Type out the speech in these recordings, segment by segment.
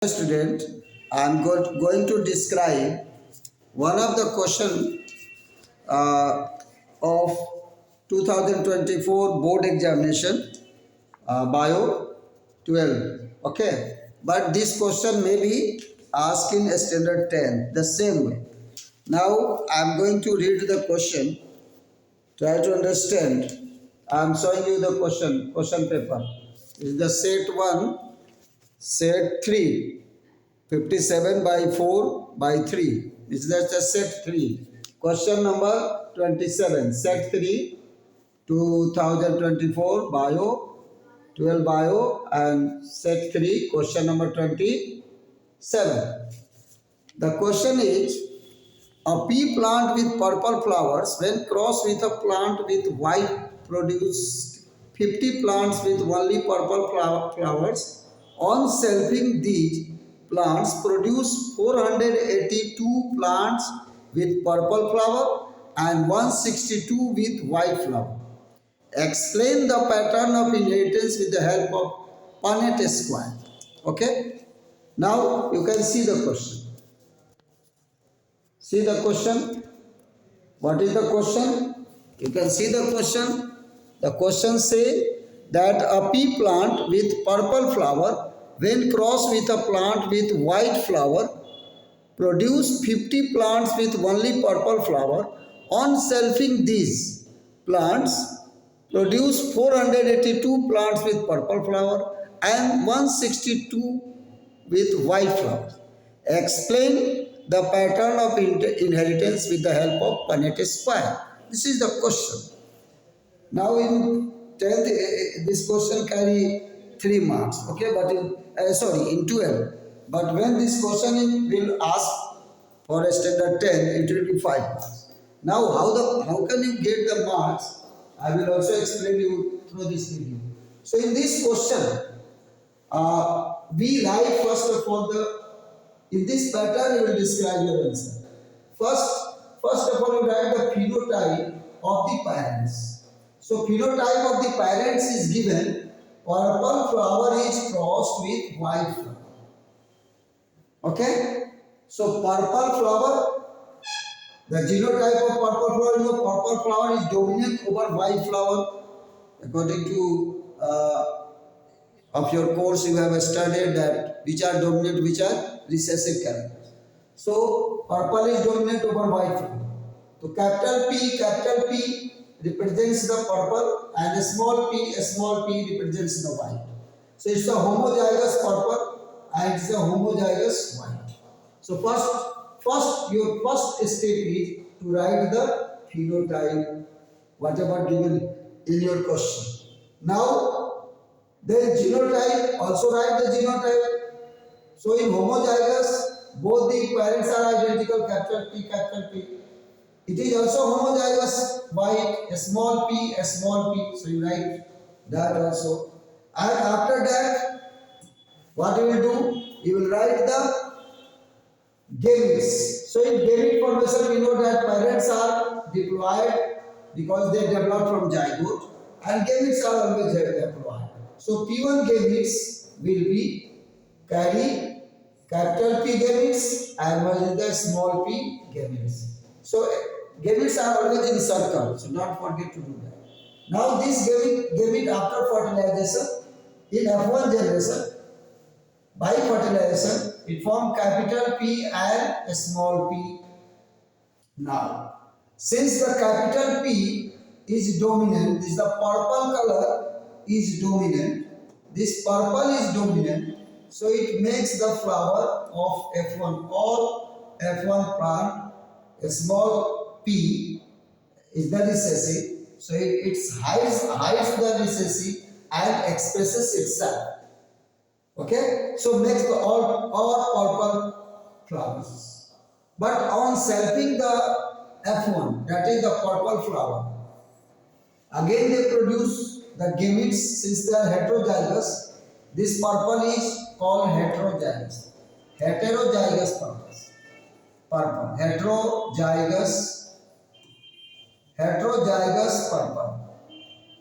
Student, I am going to describe one of the question of 2024 board examination, bio 12. Okay, but this question may be asked in standard 10 the same way. Now I am going to read the question. Try to understand. I am showing you the question paper. Is the set 1, set 3. 57 by 4 by 3. This is the set 3. Question number 27. Set 3, 2024 bio, 12 bio, and set 3, question number 27. The question is, a pea plant with purple flowers when crossed with a plant with white produced 50 plants with only purple flowers. On selfing these plants produce 482 plants with purple flower and 162 with white flower. Explain the pattern of inheritance with the help of Punnett square. Okay. Now you can see the question. See the question. What is the question? You can see the question. The question say that a pea plant with purple flower when crossed with a plant with white flower produce 50 plants with only purple flower. On selfing these plants produce 482 plants with purple flower and 162 with white flowers. Explain the pattern of inheritance with the help of Punnett square. This is the question. Now in 10th, this question carry 3 marks. Okay, but in 12. But when this question will ask for a standard 10, it will be 5 marks. Now how can you get the marks? I will also explain you through this video. So in this question, we write first of all in this pattern you will describe your answer. First of all you write the phenotype of the parents. So phenotype of the parents is given, purple flower is crossed with white flower. Okay? So purple flower, the genotype of purple flower, purple flower is dominant over white flower. According to of your course you have studied that which are dominant, which are recessive characters. So purple is dominant over white flower. So capital P represents the purple and a small p represents the white. So it's a homozygous purple and it's a homozygous white. So your first step is to write the phenotype, whatever given in your question. Now, then genotype, also write the genotype. So in homozygous, both the parents are identical, capital P. It is also homozygous, white, a small p. So you write that also. And after that, what you will do? You will write the gametes. So in gamete formation, we know that parents are diploid because they develop from zygote, and gametes are always diploid. So P1 gametes will be carry capital P gametes and versus the small p gametes. So gametes are always in circle, so not forget to do that. Now this gamete after fertilization in F1 generation, by fertilization, it forms capital P and a small p. Now, since the capital P is dominant, this the purple color is dominant. This purple is dominant, so it makes the flower of F1. All F1 plant, a small p is the recessive. So it hides the recessive and expresses itself. Okay, so makes the all purple flowers. But on selfing the F1, that is the purple flower, again they produce the gametes. Since they are heterozygous, this purple is called heterozygous. Heterozygous purple. Heterozygous purple.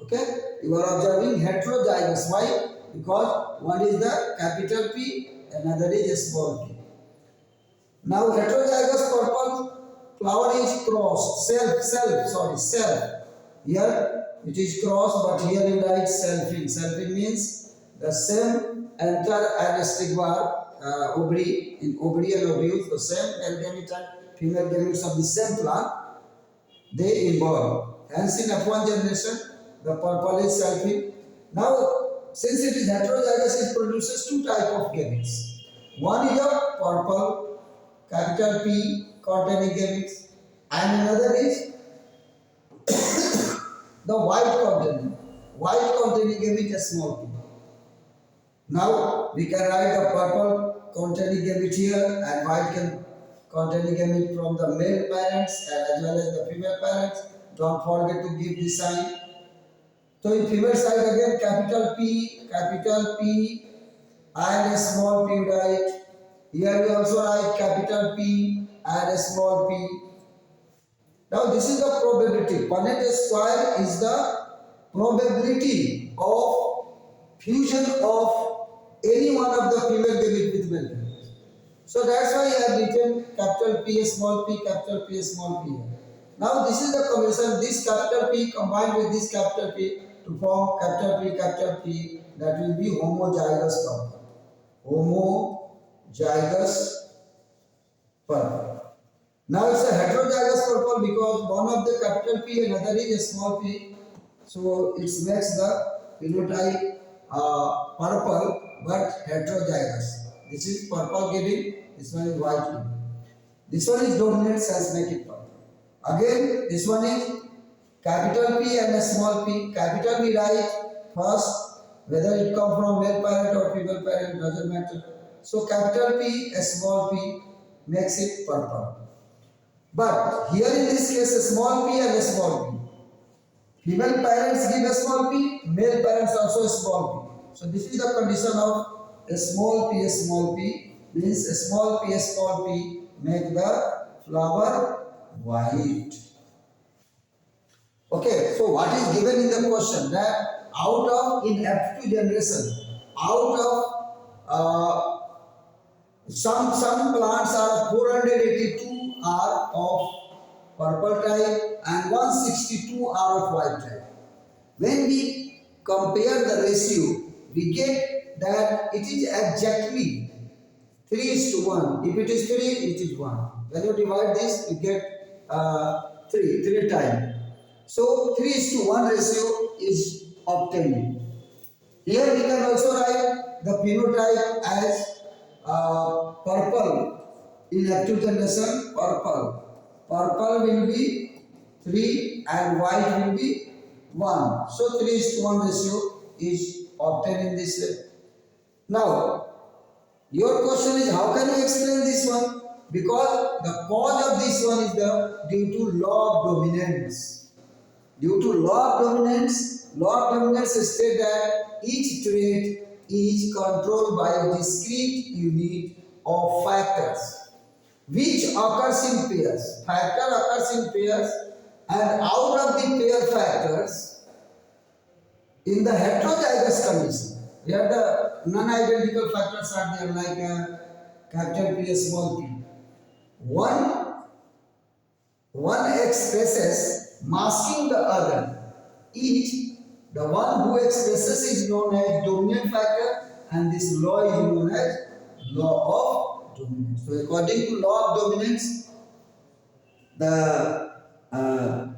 Okay, you are observing heterozygous. Why? Because one is the capital P another is a small p. Now heterozygous purple flower is crossed, self. Here it is crossed, but here you write selfing. Selfing means the same anther and stigma, ovary, in ovary and ovules, the same male gamete and female gametes of the same plant, they involve. Hence in F1 generation, the purple is selfing. Now, since it is heterozygous, it produces two types of gametes. One is a purple, capital P, containing gametes, and another is the white containing gamete, a small p. Now we can write the purple containing gamete here and white containing gamete from the male parents and as well as the female parents. Don't forget to give the sign. So in female side again capital P and a small p write. Here we also write capital P and a small p. Now this is the probability. Punnett square is the probability of fusion of any one of the female gamete with male gamete. So that's why I have written capital P small p, capital P small p here. Now this is the combination, this capital P combined with this capital P to form capital P, that will be homozygous purple. Homozygous purple. Now it's a heterozygous purple because one of the capital P and another is a small p. So it makes the phenotype purple but heterozygous. This is purple giving, this one is white giving. This one is dominant, hence make it purple. Again, this one is capital P and a small p. Capital we write first, whether it come from male parent or female parent doesn't matter. So capital P, a small p makes it purple. But here in this case, a small p and a small p. Female parents give a small p, male parents also a small p. So this is the condition of a small p, means a small p make the flower white. Okay, so what is given in the question that out of in F2 generation, out of some plants are 482 are of purple type and 162 are of white type. When we compare the ratio, we get that it is exactly 3:1. If it is 3, it is 1. When you divide this, you get 3 times. So 3:1 ratio is obtained. Here we can also write the phenotype as purple. In active generation, purple will be 3 and white will be 1. So 3:1 ratio is obtained in this way. Now, your question is how can you explain this one? Because the cause of this one is due to law of dominance. Due to law of dominance state that each trait is controlled by a discrete unit of factors which occurs in pairs. Factor occurs in pairs, and out of the pair factors, in the heterozygous condition, where the non-identical factors are there like capital P, small p. One expresses masking the other. The one who expresses is known as dominant factor, and this law is known as law of dominance. So according to law of dominance,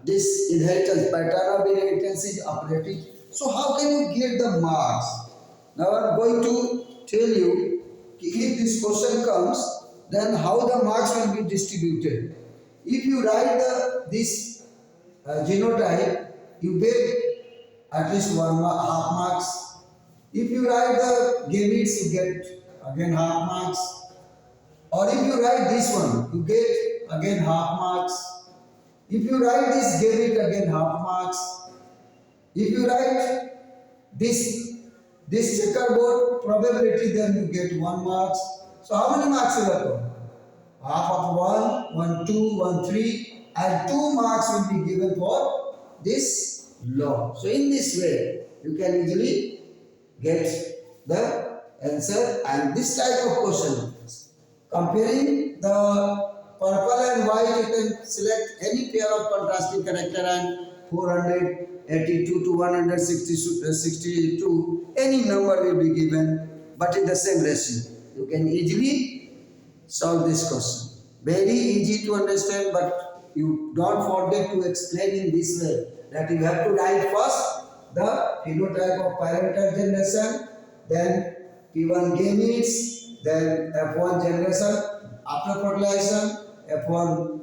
this inheritance, pattern of inheritance is operating. So how can you get the marks? Now I am going to tell you if this question comes, then how the marks will be distributed. If you write this genotype, you get at least half marks. If you write the gametes, you get again half marks. Or if you write this one, you get again half marks. If you write this gamete, again half marks. If you write this checkerboard probability, then you get 1 marks. So how many marks you have got? Half of 1, 1, 2, 1, 3, and 2 marks will be given for this law. So in this way, you can easily get the answer. And this type of question, comparing the purple and white, you can select any pair of contrasting character and 482 to 162, any number will be given, but in the same ratio. You can easily solve this question. Very easy to understand, but you don't forget to explain in this way that you have to write first the phenotype of parental generation, then P1 gametes, then F1 generation after fertilization, F1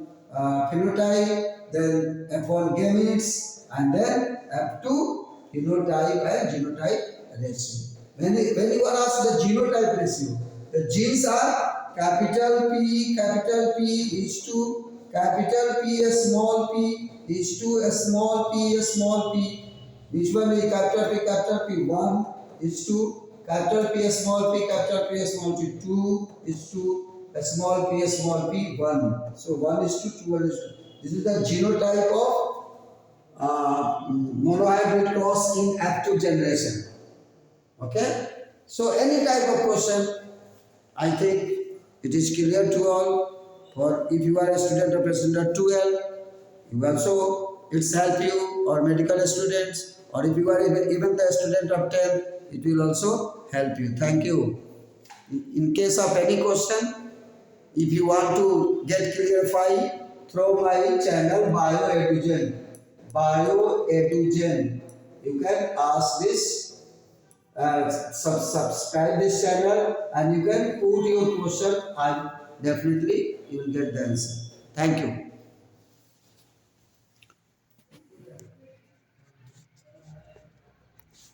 phenotype, then F1 gametes, and then F2 phenotype and genotype ratio. When you are asked the genotype ratio, the genes are capital P is to capital P, a small p is to a small p, Which one is capital P? Capital P 1 is to capital P, a small p, capital P, a small p 2 is to a small p, 1. So 1 is to 2, 1 is to. This is the genotype of monohybrid cross in active generation. Okay? So any type of question, I think it is clear to all. For if you are a student of standard 12, you also it's help you, or medical students, or if you are even the student of 10, it will also help you. Thank you. In case of any question, if you want to get clarify through my channel Bioedugen. You can ask this, subscribe this channel, and you can put your question, and definitely you will get the answer. Thank you.